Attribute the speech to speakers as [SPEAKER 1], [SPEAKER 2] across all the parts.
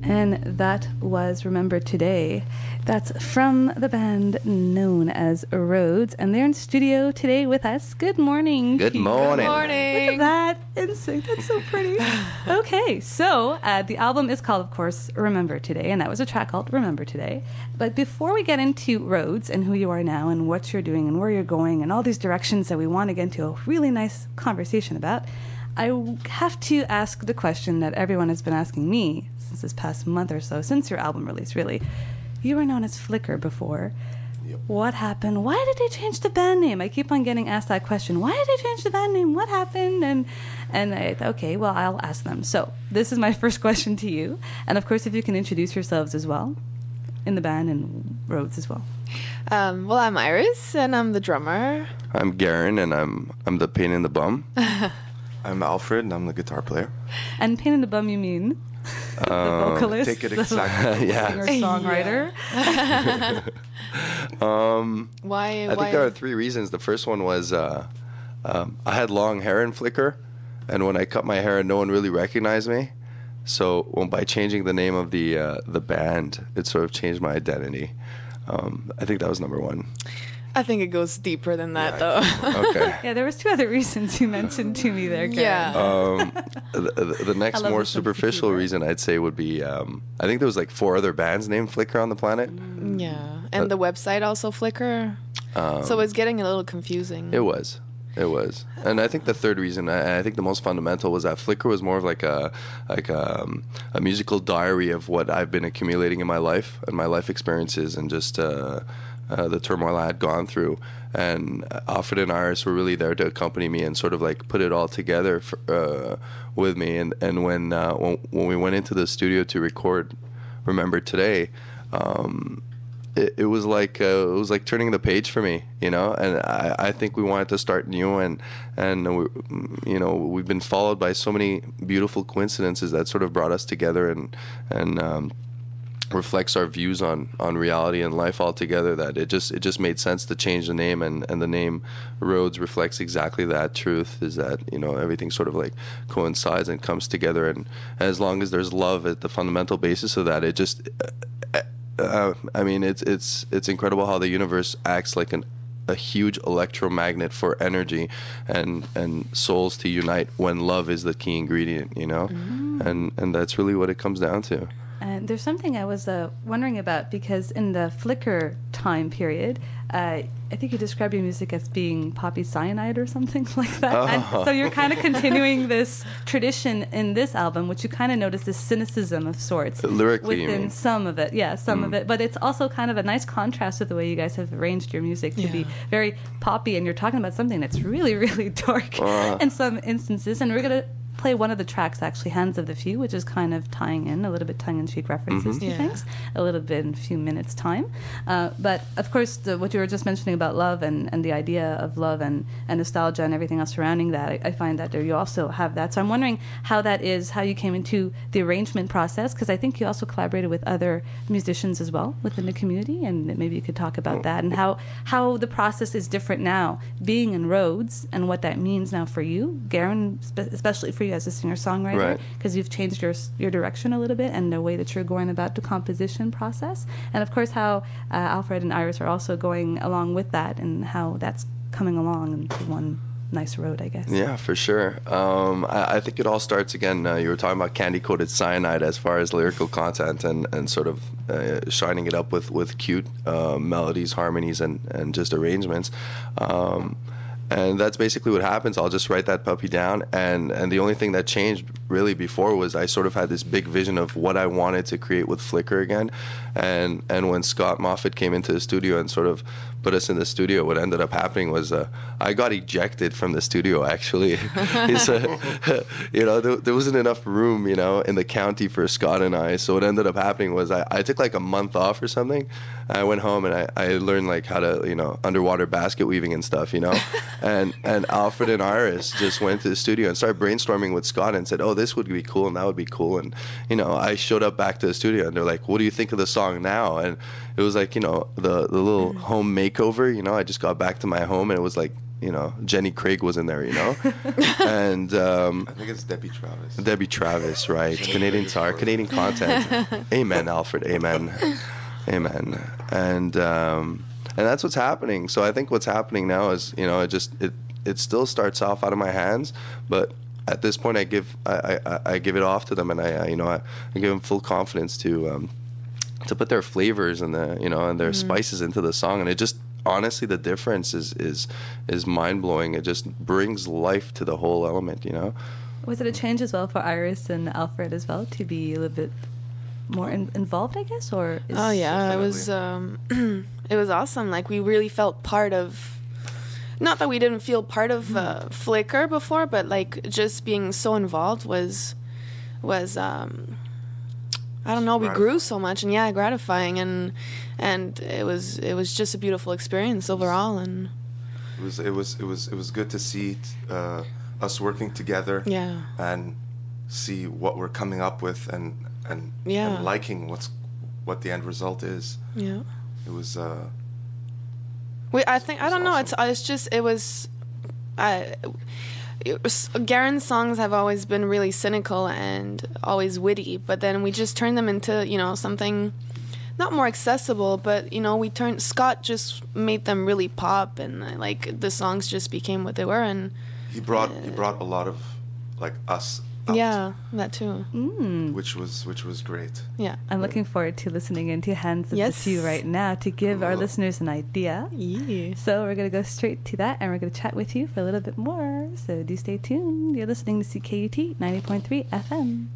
[SPEAKER 1] And that was Remember Today. That's from the band known as Rhodes. And they're in studio today with us. Good morning.
[SPEAKER 2] Good morning.
[SPEAKER 3] Good morning.
[SPEAKER 1] Look at that. NSYNC. That's so pretty. Okay, so the album is called, of course, Remember Today. And that was a track called Remember Today. But before we get into Rhodes and who you are now and what you're doing and where you're going and all these directions that we want to get into a really nice conversation about, I have to ask the question that everyone has been asking me since this past month or so, since your album release, really. You were known as Flicker before.
[SPEAKER 2] Yep.
[SPEAKER 1] What happened? Why did they change the band name? I keep on getting asked that question. Why did they change the band name? What happened? And I thought, okay, well, I'll ask them. So this is my first question to you. And of course, if you can introduce yourselves as well in the band and Rhodes as well.
[SPEAKER 3] Well, I'm Iris, and I'm the drummer.
[SPEAKER 2] I'm Garen, and I'm the pain in the bum.
[SPEAKER 4] I'm Alfred, and I'm the guitar player.
[SPEAKER 1] And pain in the bum, you mean? The vocalist,
[SPEAKER 4] take it exactly.
[SPEAKER 2] Yeah.
[SPEAKER 1] singer-songwriter.
[SPEAKER 3] Why?
[SPEAKER 2] I think there are three reasons. The first one was I had long hair in Flicker, and when I cut my hair, no one really recognized me. So by changing the name of the band, it sort of changed my identity. I think that was number one.
[SPEAKER 3] I think it goes deeper than that, though.
[SPEAKER 2] Okay.
[SPEAKER 1] Yeah, there was two other reasons you mentioned to me there, Karen.
[SPEAKER 3] Yeah.
[SPEAKER 2] The next more superficial reason I'd say would be I think there was like 4 other bands named Flicker on the planet.
[SPEAKER 3] Yeah, and the website also Flickr. So it's getting a little confusing.
[SPEAKER 2] It was. And I think the third reason, I think the most fundamental, was that Flickr was more of like a musical diary of what I've been accumulating in my life and my life experiences and just the turmoil I had gone through. And Alfred and Iris were really there to accompany me and sort of like put it all together with me. And when we went into the studio to record Remember Today, it was like turning the page for me, you know. And I think we wanted to start new, and we, you know, we've been followed by so many beautiful coincidences that sort of brought us together and reflects our views on reality and life altogether, that it just made sense to change the name, and the name Rhodes reflects exactly that truth, is that, you know, everything sort of like coincides and comes together, and as long as there's love at the fundamental basis of that, it just I mean, it's incredible how the universe acts like a huge electromagnet for energy and souls to unite when love is the key ingredient, you know. And that's really what it comes down to.
[SPEAKER 1] And there's something I was wondering about, because in the Flickr time period, I think you described your music as being poppy cyanide or something like that. And so you're kind of continuing this tradition in this album, which you kind of notice this cynicism of sorts.
[SPEAKER 2] Lyrically,
[SPEAKER 1] within some of it. Yeah, some of it. But it's also kind of a nice contrast with the way you guys have arranged your music to be very poppy, and you're talking about something that's really, really dark in some instances. And we're going to play one of the tracks, actually, Hands of the Few, which is kind of tying in a little bit tongue-in-cheek references to things, a little bit in a few minutes' time. But, of course, what you were just mentioning about love and the idea of love and nostalgia and everything else surrounding that, I find that there you also have that. So I'm wondering how that is, how you came into the arrangement process, because I think you also collaborated with other musicians as well within the community, and maybe you could talk about that and how the process is different now, being in Rhodes, and what that means now for you, Garen, especially for you as a singer-songwriter, because you've changed your direction a little bit and the way that you're going about the composition process, and of course how Alfred and Iris are also going along with that, and how that's coming along into one nice road, I guess.
[SPEAKER 2] Yeah, for sure. I think it all starts, again, you were talking about candy-coated cyanide as far as lyrical content and sort of shining it up with cute melodies, harmonies, and just arrangements. And that's basically what happens. I'll just write that puppy down, and the only thing that changed really before was I sort of had this big vision of what I wanted to create with Flickr again, and when Scott Moffat came into the studio and sort of put us in the studio, what ended up happening was I got ejected from the studio, actually. You know, there wasn't enough room, you know, in the county for Scott and I, so what ended up happening was I took like a month off or something. I went home and I learned like how to, you know, underwater basket weaving and stuff, you know. And Alfred and Iris just went to the studio and started brainstorming with Scott and said, oh, this would be cool and that would be cool. And, you know, I showed up back to the studio and they're like, what do you think of the song now? And it was like, you know, the little home makeover, you know, I just got back to my home and it was like, you know, Jenny Craig was in there, you know, and
[SPEAKER 4] I think it's Debbie Travis.
[SPEAKER 2] Debbie Travis, right? Canadian star, Canadian content. Amen, Alfred. Amen, amen. And that's what's happening. So I think what's happening now is, you know, it still starts off out of my hands, but at this point I give it off to them, and I give them full confidence to put their flavors and and their spices into the song, and it just. Honestly, the difference is mind blowing. It just brings life to the whole element, you know.
[SPEAKER 1] Was it a change as well for Iris and Alfred as well to be a little bit more involved, I guess, or?
[SPEAKER 3] Oh yeah, it was it was awesome. Like we really felt part of. Not that we didn't feel part of Flickr before, but like just being so involved was I don't know. We grew so much, and gratifying, and it was just a beautiful experience overall, and
[SPEAKER 4] it was good to see us working together, and see what we're coming up with, and liking what the end result is. Yeah, it was.
[SPEAKER 3] I think I don't know.
[SPEAKER 4] Awesome.
[SPEAKER 3] It's just it was. Garen's songs have always been really cynical and always witty, but then we just turned them into, you know, something not more accessible, but, you know, Scott just made them really pop, and like the songs just became what they were, and
[SPEAKER 4] he brought a lot of like us out,
[SPEAKER 3] yeah, that too,
[SPEAKER 4] which was great.
[SPEAKER 3] Yeah,
[SPEAKER 1] I'm looking forward to listening into Hands of the Few right now to give our listeners an idea. Yeah. So we're going to go straight to that, and we're going to chat with you for a little bit more. So do stay tuned. You're listening to CKUT 90.3 FM.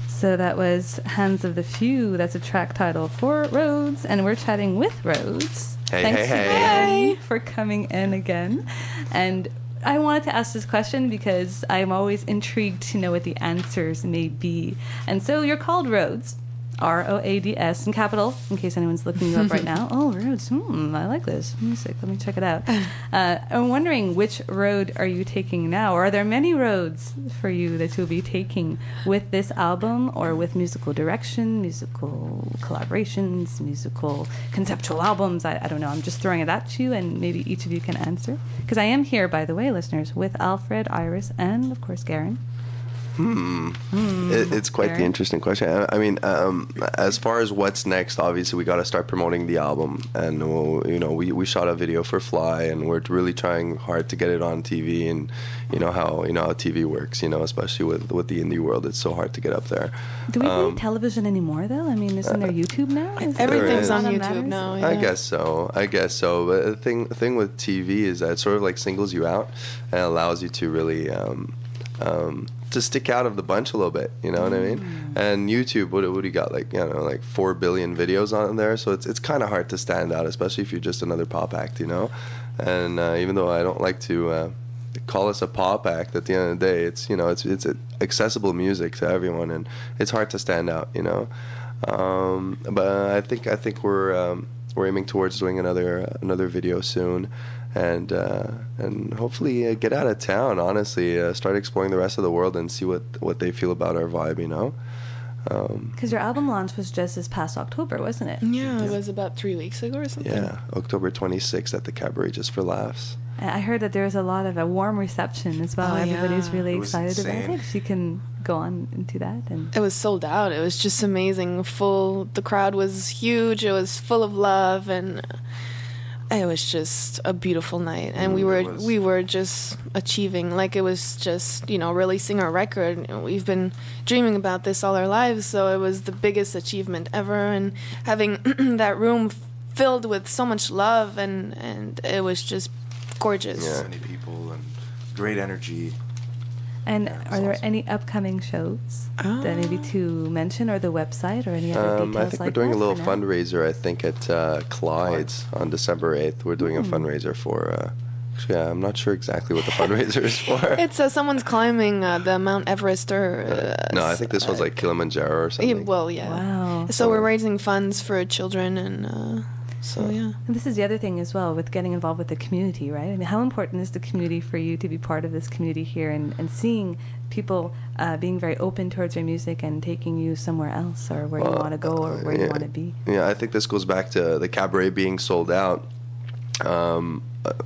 [SPEAKER 1] So that was Hands of the Few. That's a track title for Rhodes, and we're chatting with Rhodes. Thanks again for coming in again. And I wanted to ask this question because I'm always intrigued to know what the answers may be. And so you're called Rhodes, R-O-A-D-S, in capital, in case anyone's looking you up right now. Oh, Rhodes, I like this music. Let me check it out. I'm wondering, which road are you taking now? Or are there many roads for you that you'll be taking with this album, or with musical direction, musical collaborations, musical conceptual albums? I don't know. I'm just throwing it at you, and maybe each of you can answer. Because I am here, by the way, listeners, with Alfred, Iris, and, of course, Garen.
[SPEAKER 2] It's quite the interesting question. I mean, as far as what's next, obviously we got to start promoting the album, and we shot a video for Fly, and we're really trying hard to get it on TV, and you know how TV works, especially with the indie world, it's so hard to get up there.
[SPEAKER 1] Do we need television anymore though? I mean, isn't there YouTube now?
[SPEAKER 3] Everything's on YouTube now. Yeah.
[SPEAKER 2] I guess so. But the thing with TV is that it sort of like singles you out and allows you to really to stick out of the bunch a little bit, you know what I mean? And YouTube, what do you got, like 4 billion videos on there, so it's kind of hard to stand out, especially if you're just another pop act, And even though I don't like to call us a pop act, at the end of the day, it's accessible music to everyone, and it's hard to stand out, But I think we're aiming towards doing another video soon. And hopefully get out of town, honestly, start exploring the rest of the world and see what they feel about our vibe,
[SPEAKER 1] Because your album launch was just this past October, wasn't it?
[SPEAKER 3] Yeah, it was about 3 weeks ago or something.
[SPEAKER 2] Yeah, October 26th at the Cabaret, Just for Laughs.
[SPEAKER 1] I heard that there was a lot of a warm reception as well. Everybody's really excited about it. If you can go on into that. And
[SPEAKER 3] it was sold out. It was just amazing. The crowd was huge. It was full of love, and it was just a beautiful night, and we were just achieving, like it was just, releasing our record. We've been dreaming about this all our lives, so it was the biggest achievement ever, and having that room filled with so much love, and it was just gorgeous.
[SPEAKER 4] So many people and great energy.
[SPEAKER 1] And are there any upcoming shows that maybe to mention, or the website, or any other details?
[SPEAKER 2] I think we're doing a little fundraiser, I think, at Clyde's on December 8th. We're doing a fundraiser for... actually, I'm not sure exactly what the fundraiser is for.
[SPEAKER 3] It's someone's climbing the Mount Everest, or...
[SPEAKER 2] no, I think this was like Kilimanjaro or something.
[SPEAKER 3] Well, yeah.
[SPEAKER 1] Wow.
[SPEAKER 3] So we're raising funds for children, and... So yeah.
[SPEAKER 1] And this is the other thing as well with getting involved with the community, right? I mean, how important is the community for you to be part of this community here and seeing people being very open towards your music and taking you somewhere else or where you want to go or where you want to be?
[SPEAKER 2] Yeah, I think this goes back to the cabaret being sold out.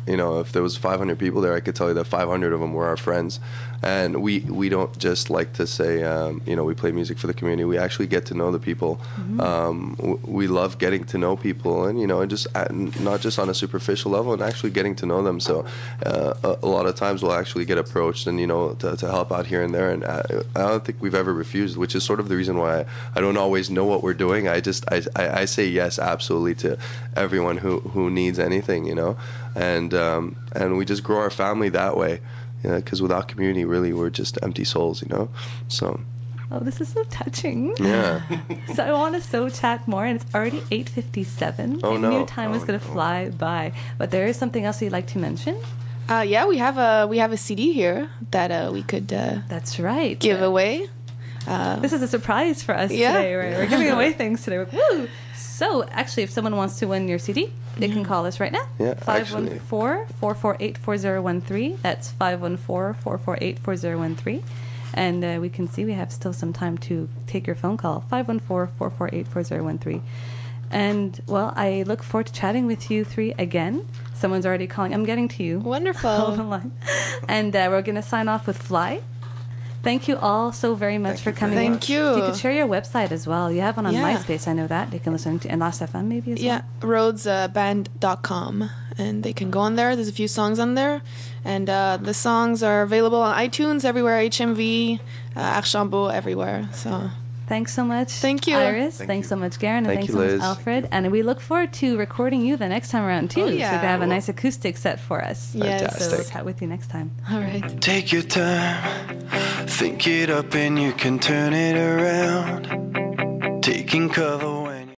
[SPEAKER 2] You know, if there was 500 people there, I could tell you that 500 of them were our friends. And we don't just like to say, you know, we play music for the community. We actually get to know the people. We love getting to know people, and, you know, and just not just on a superficial level, and actually getting to know them. So a lot of times we'll actually get approached and, you know, to help out here and there. And I don't think we've ever refused, which is sort of the reason why I don't always know what we're doing. I say yes absolutely to everyone who needs anything, you know. And we just grow our family that way, because without community, really, we're just empty souls, you know. So.
[SPEAKER 1] Oh, this is so touching.
[SPEAKER 2] Yeah.
[SPEAKER 1] So I want to chat more, and it's already 8:57.
[SPEAKER 2] Oh,
[SPEAKER 1] I
[SPEAKER 2] no.
[SPEAKER 1] knew time was going to fly by, but there is something else you'd like to mention.
[SPEAKER 3] Yeah, we have a CD here that we could.
[SPEAKER 1] That's right.
[SPEAKER 3] Give away.
[SPEAKER 1] This is a surprise for us today, right? We're giving away things today. Woo! So, actually, if someone wants to win your CD, they can call us right now.
[SPEAKER 2] Yeah,
[SPEAKER 1] 514-448-4013. That's 514-448-4013. And we can see we have still some time to take your phone call. 514-448-4013. And, well, I look forward to chatting with you three again. Someone's already calling. I'm getting to you.
[SPEAKER 3] Wonderful.
[SPEAKER 1] Hold the line. And we're going to sign off with Fly. Thank you all so very much for coming in.
[SPEAKER 3] Thank you.
[SPEAKER 1] You could share your website as well. You have one on MySpace, I know that. They can listen to, and Last FM maybe as well.
[SPEAKER 3] Yeah, roadsband.com. And they can go on there. There's a few songs on there. And the songs are available on iTunes, everywhere, HMV, Archambault, everywhere. So...
[SPEAKER 1] Thanks so much.
[SPEAKER 3] Thank you.
[SPEAKER 1] Iris. Thanks so much, Garen. And thanks so much, Alfred. And we look forward to recording you the next time around, too.
[SPEAKER 3] Oh, yeah.
[SPEAKER 1] So we have a nice acoustic set for us.
[SPEAKER 3] Yes.
[SPEAKER 1] So we'll chat with you next time.
[SPEAKER 3] All right.
[SPEAKER 5] Take your time, think it up and you can turn it around. Taking cover when